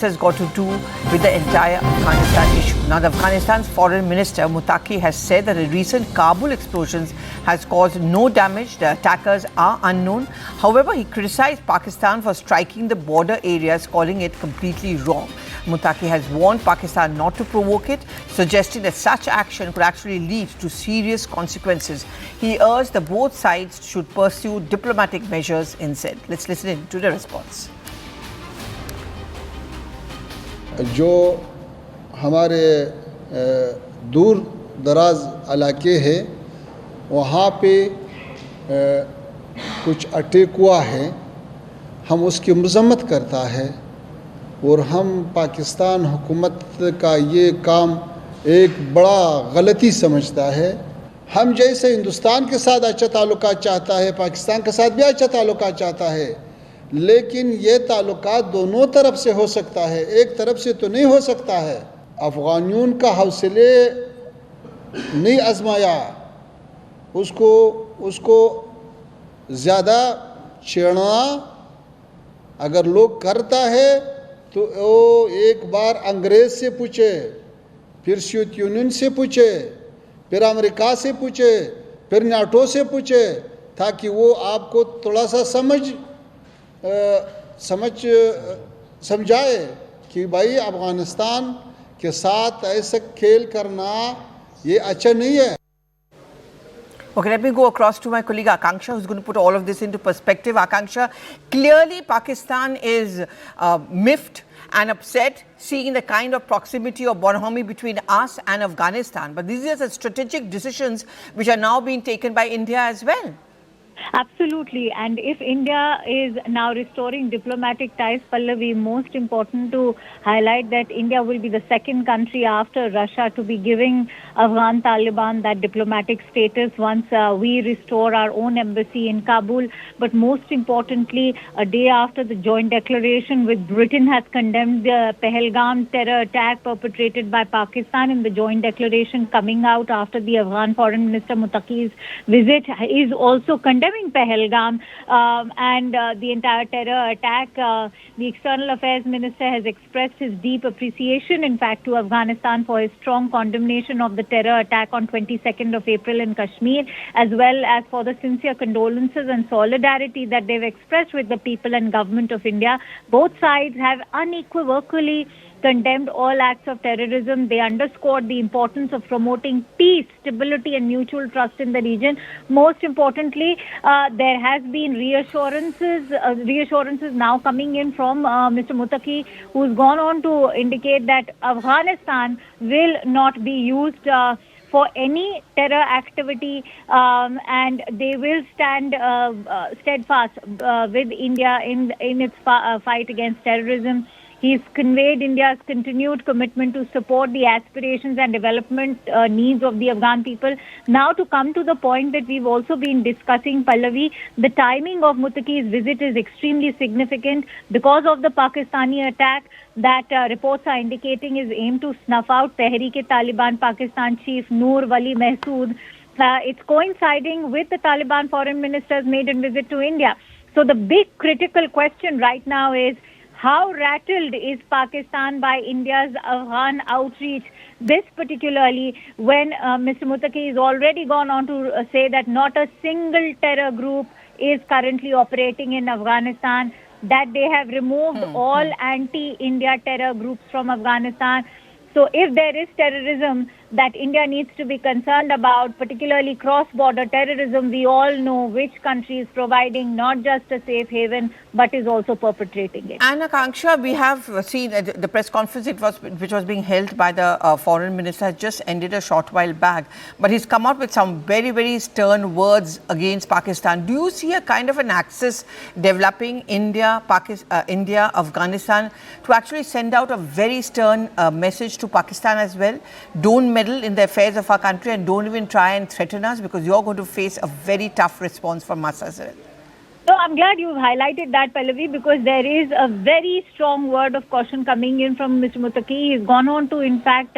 has got to do with the entire Afghanistan issue. Now, the Afghanistan's foreign minister Muttaqi has said that the recent Kabul explosions has caused no damage. The attackers are unknown. However, he criticized Pakistan for striking the border areas, calling it completely wrong. Muttaqi has warned Pakistan not to provoke it, suggesting that such action could actually lead to serious consequences. He urged that both sides should pursue diplomatic measures instead. Let's listen in to the response. जो हमारे दूर दराज इलाके हैं वहाँ पे कुछ attack हुआ है, हम उसकी मज़म्मत करता है और हम पाकिस्तान हुकूमत का ये काम एक बड़ा गलती समझता है। हम जैसे हिंदुस्तान के साथ अच्छा ताल्लुकात चाहता है, पाकिस्तान के साथ भी अच्छा ताल्लुकात चाहता है, लेकिन ये ताल्लुकात दोनों तरफ से हो सकता है, एक तरफ से तो नहीं हो सकता है। अफ़गानियों का हौसले नहीं आजमाया, उसको ज़्यादा छेड़ना अगर लोग करता है तो वो एक बार अंग्रेज़ से पूछे, फिर सोवियत यूनियन से पूछे, फिर अमेरिका से पूछे, फिर नाटो से पूछे, ताकि वो आपको थोड़ा सा समझाए कि भाई अफगानिस्तान के साथ ऐसा खेल करना ये अच्छा नहीं है। Okay, let me go across to my colleague Akanksha, who's going to put all of this into perspective. Akanksha, clearly Pakistan is miffed and upset seeing the kind of proximity or bonhomie between us and Afghanistan. But these are the strategic decisions which are now being taken by India as well. Absolutely. And if India is now restoring diplomatic ties, Pallavi, most important to highlight that India will be the second country after Russia to be giving Afghan Taliban that diplomatic status once we restore our own embassy in Kabul. But most importantly, a day after the joint declaration with Britain has condemned the Pahalgam terror attack perpetrated by Pakistan, in the joint declaration coming out after the Afghan Foreign Minister Muttaqi's visit is also condemning Pahalgam and the entire terror attack. The External Affairs Minister has expressed his deep appreciation, in fact, to Afghanistan for his strong condemnation of the terror attack on 22nd of April in Kashmir, as well as for the sincere condolences and solidarity that they've expressed with the people and government of India. Both sides have unequivocally condemned all acts of terrorism. They underscored the importance of promoting peace, stability and mutual trust in the region. Most importantly, there has been reassurances now coming in from Mr. Muttaqi, who's gone on to indicate that Afghanistan will not be used for any terror activity, and they will stand steadfast with India in its fight against terrorism. He's conveyed India's continued commitment to support the aspirations and development needs of the Afghan people. Now, to come to the point that we've also been discussing, Pallavi, the timing of Muttaqi's visit is extremely significant because of the Pakistani attack that reports are indicating is aimed to snuff out Tehreek-e-Taliban Pakistan chief Noor Wali Mahsood. It's coinciding with the Taliban foreign minister's maiden visit to India. So the big critical question right now is, how rattled is Pakistan by India's Afghan outreach? This particularly when Mr. Muttaqi has already gone on to say that not a single terror group is currently operating in Afghanistan, that they have removed all anti-India terror groups from Afghanistan. So if there is terrorism that India needs to be concerned about, particularly cross-border terrorism, we all know which country is providing not just a safe haven, but is also perpetrating it. And Akanksha, we have seen the press conference which was being held by the foreign minister has just ended a short while back, but he's come out with some very, very stern words against Pakistan. Do you see a kind of an axis developing India, Afghanistan, to actually send out a very stern message to Pakistan as well? Don't meddle in the affairs of our country and don't even try and threaten us, because you're going to face a very tough response from us as well. So I'm glad you've highlighted that, Pallavi, because there is a very strong word of caution coming in from Mr. Muttaqi. He's gone on to, in fact,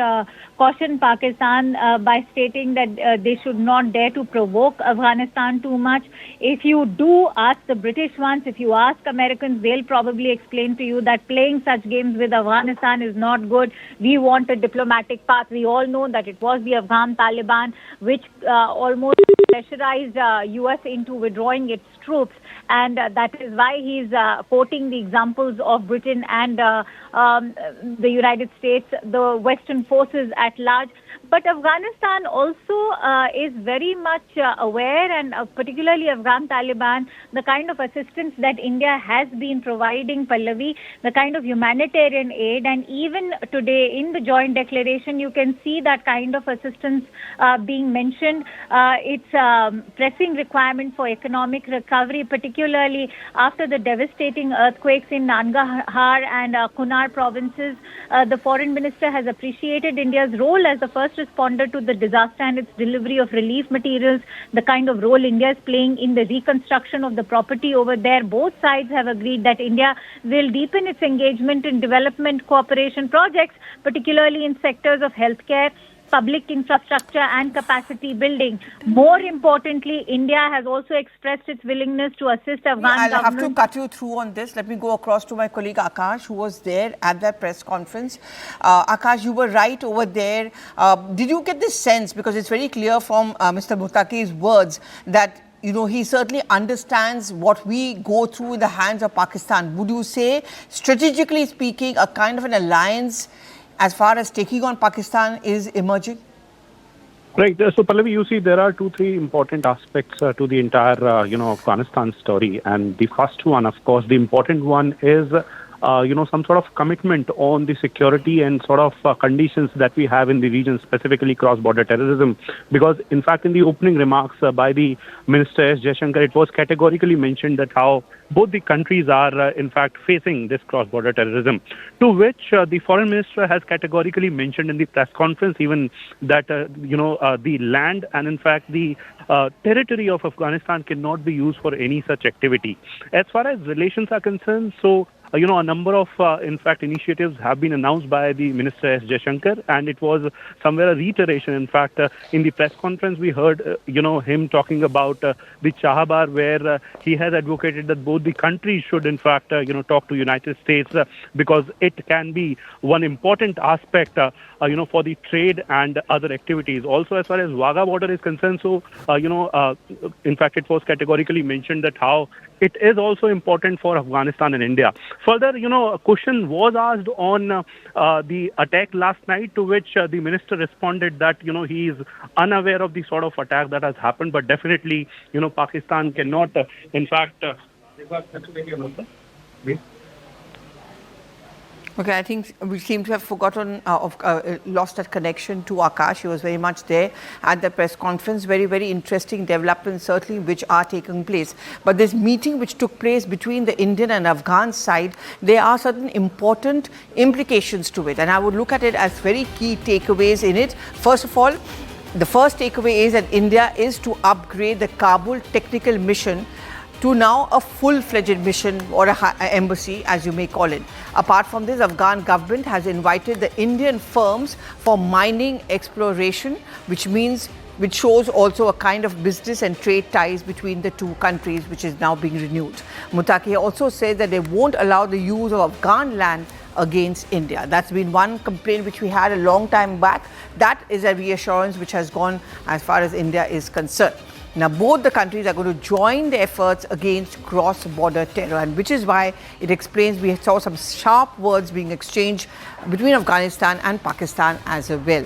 caution Pakistan by stating that they should not dare to provoke Afghanistan too much. If you do ask the British ones, if you ask Americans, they'll probably explain to you that playing such games with Afghanistan is not good. We want a diplomatic path. We all know that it was the Afghan Taliban which almost pressurized US into withdrawing its troops, and that is why he's quoting the examples of Britain and the United States, the Western forces at large. But Afghanistan also is very much aware, and particularly Afghan Taliban, the kind of assistance that India has been providing, Pallavi, the kind of humanitarian aid, and even today in the joint declaration, you can see that kind of assistance being mentioned. It's a pressing requirement for economic recovery, particularly after the devastating earthquakes in Nangarhar and Kunar provinces. The foreign minister has appreciated India's role as the first responder to the disaster and its delivery of relief materials, the kind of role India is playing in the reconstruction of the property over there. Both sides have agreed that India will deepen its engagement in development cooperation projects, particularly in sectors of healthcare, public infrastructure and capacity building. More importantly, India has also expressed its willingness to assist Afghan government. I'll have to cut you through on this. Let me go across to my colleague Akash, who was there at that press conference. Akash, you were right over there. Did you get this sense, because it's very clear from Mr. Muttaqi's words that he certainly understands what we go through in the hands of Pakistan. Would you say, strategically speaking, a kind of an alliance as far as taking on Pakistan is emerging? Right. So, Pallavi, you see, there are 2-3 important aspects to the entire, Afghanistan story. And the first one, of course, the important one is, some sort of commitment on the security and sort of conditions that we have in the region, specifically cross-border terrorism. Because, in fact, in the opening remarks by the Minister S. Jaishankar, it was categorically mentioned that how both the countries are, in fact, facing this cross-border terrorism, to which the foreign minister has categorically mentioned in the press conference even that, the land and, in fact, the territory of Afghanistan cannot be used for any such activity. As far as relations are concerned, so a number of, in fact, initiatives have been announced by the Minister S. Jaishankar, and it was somewhere a reiteration. In fact, in the press conference, we heard, him talking about the Chahabar, where he has advocated that both the countries should, in fact, talk to United States because it can be one important aspect, for the trade and other activities. Also, as far as Wagah border is concerned, so, in fact, it was categorically mentioned that how it is also important for Afghanistan and India. Further, a question was asked on the attack last night, to which the minister responded that, he is unaware of the sort of attack that has happened, but definitely, Pakistan cannot, in fact, Okay, I think we seem to have forgotten lost that connection to Akash. He was very much there at the press conference. Very, very interesting developments, certainly, which are taking place. But this meeting which took place between the Indian and Afghan side, there are certain important implications to it. And I would look at it as very key takeaways in it. First of all, the first takeaway is that India is to upgrade the Kabul technical mission to now a full-fledged mission, or an embassy, as you may call it. Apart from this, Afghan government has invited the Indian firms for mining exploration, which shows also a kind of business and trade ties between the two countries, which is now being renewed. Muttaqi also said that they won't allow the use of Afghan land against India. That's been one complaint which we had a long time back. That is a reassurance which has gone as far as India is concerned. Now, both the countries are going to join the efforts against cross-border terror, and which is why it explains we saw some sharp words being exchanged between Afghanistan and Pakistan as well.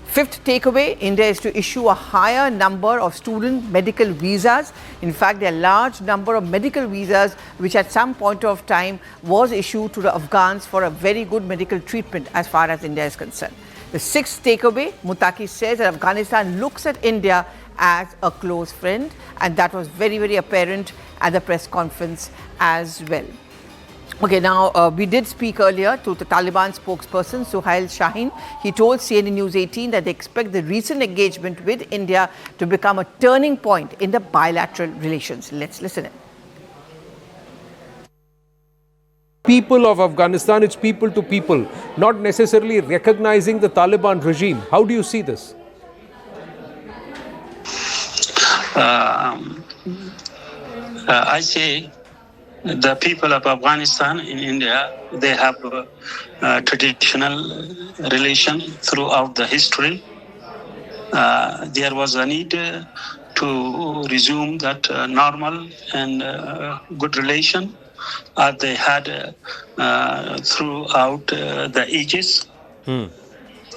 Fifth takeaway, India is to issue a higher number of student medical visas. In fact, there are a large number of medical visas which at some point of time was issued to the Afghans for a very good medical treatment as far as India is concerned. The sixth takeaway, Muttaqi says that Afghanistan looks at India as a close friend, and that was very, very apparent at the press conference as well. Okay, now we did speak earlier to the Taliban spokesperson Suhail Shaheen. He told CNN News 18 that they expect the recent engagement with India to become a turning point in the bilateral relations. Let's listen in. people of Afghanistan, it's people to people, not necessarily recognizing the Taliban regime. How do you see this? I say the people of Afghanistan in India, they have a traditional relation throughout the history. There was a need to resume that normal and good relation they had throughout the ages.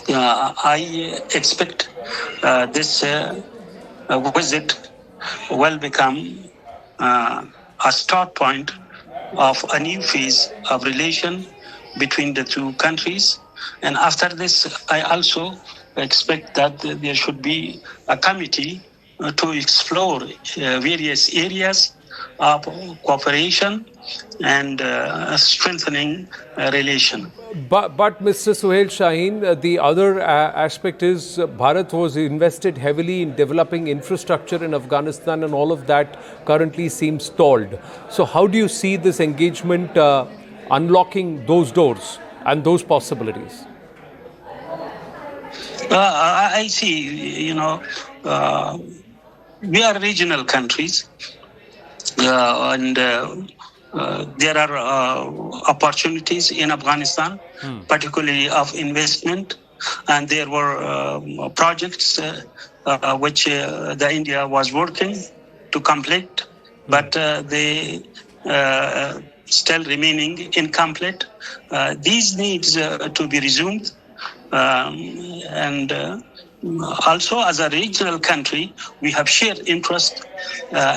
I expect this visit will become a start point of a new phase of relation between the two countries. And after this, I also expect that there should be a committee to explore various areas of cooperation and strengthening relation. But Mr. Sohail Shaheen, the other aspect is Bharat was invested heavily in developing infrastructure in Afghanistan, and all of that currently seems stalled. So how do you see this engagement unlocking those doors and those possibilities? I see, we are regional countries, and there are opportunities in Afghanistan, particularly of investment, and there were projects which the India was working to complete, but they still remaining incomplete. These needs to be resumed, and also as a regional country, we have shared interest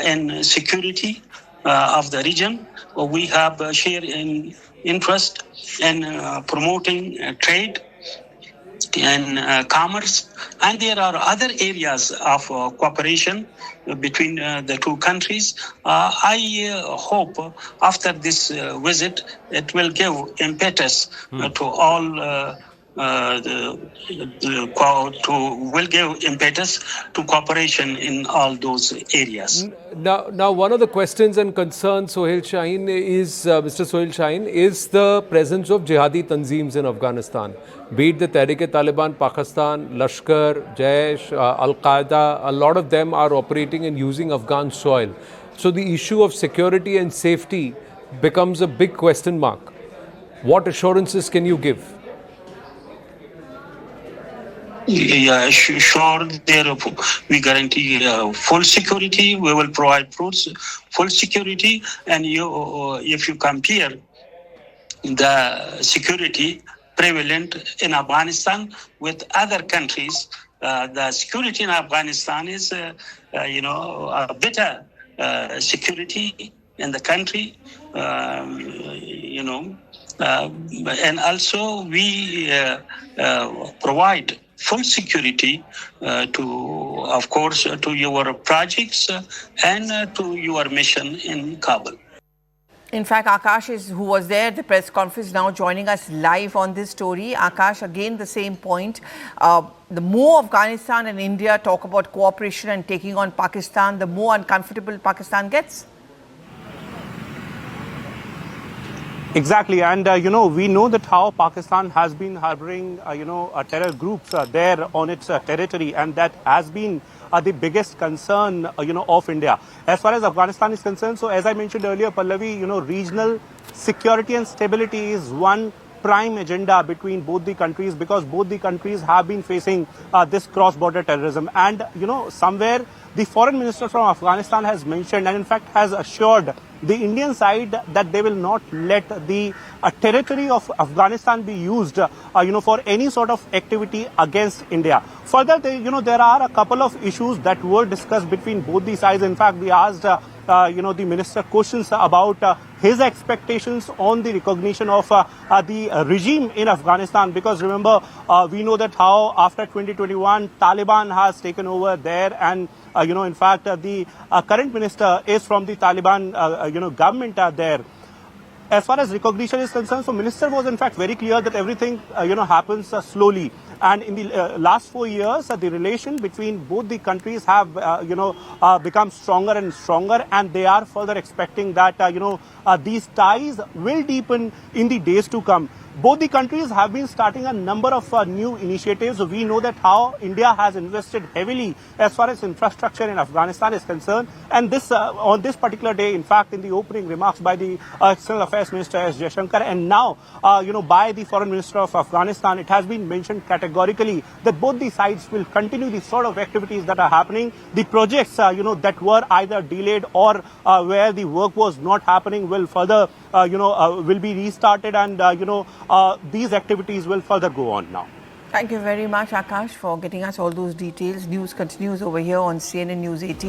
in security of the region. We have shared interest in promoting trade and commerce, and there are other areas of cooperation between the two countries. I hope after this visit, it will give impetus to all will give impetus to cooperation in all those areas. Now, one of the questions and concerns, Sohail Shaheen, is Mr. Sohail Shaheen, is the presence of jihadi tanzeems in Afghanistan. Be it the Tehrik-e-Taliban, Pakistan, Lashkar, Jaish, Al-Qaeda, a lot of them are operating and using Afghan soil. So the issue of security and safety becomes a big question mark. What assurances can you give? Yeah, sure. There we guarantee full security. We will provide full security, and if you compare the security prevalent in Afghanistan with other countries, the security in Afghanistan is, a better security in the country, and also we provide full security of course, to your projects and to your mission in Kabul. In fact, Akash who was there at the press conference, now joining us live on this story. Akash, again, the same point. The more Afghanistan and India talk about cooperation and taking on Pakistan, the more uncomfortable Pakistan gets. Exactly, and we know that how Pakistan has been harboring terror groups there on its territory, and that has been the biggest concern of India as far as Afghanistan is concerned. So as I mentioned earlier, Pallavi, regional security and stability is one prime agenda between both the countries, because both the countries have been facing this cross-border terrorism. And somewhere the foreign minister from Afghanistan has mentioned, and in fact has assured the Indian side, that they will not let the territory of Afghanistan be used for any sort of activity against India. Further, there are a couple of issues that were discussed between both the sides. In fact, we asked the minister questions about his expectations on the recognition of the regime in Afghanistan, because remember, we know that how after 2021 Taliban has taken over there, and in fact the current minister is from the Taliban government there. As far as recognition is concerned, so minister was in fact very clear that everything happens slowly, And in the last 4 years, the relation between both the countries have, become stronger and stronger, and they are further expecting that, these ties will deepen in the days to come. Both the countries have been starting a number of new initiatives. We know that how India has invested heavily as far as infrastructure in Afghanistan is concerned. And this on this particular day, in fact, in the opening remarks by the External Affairs Minister S. Jaishankar, and now, by the Foreign Minister of Afghanistan, it has been mentioned categorically that both the sides will continue the sort of activities that are happening. The projects, that were either delayed or where the work was not happening will further, will be restarted, and, these activities will further go on now. Thank you very much, Akash, for getting us all those details. News continues over here on CNN News 18.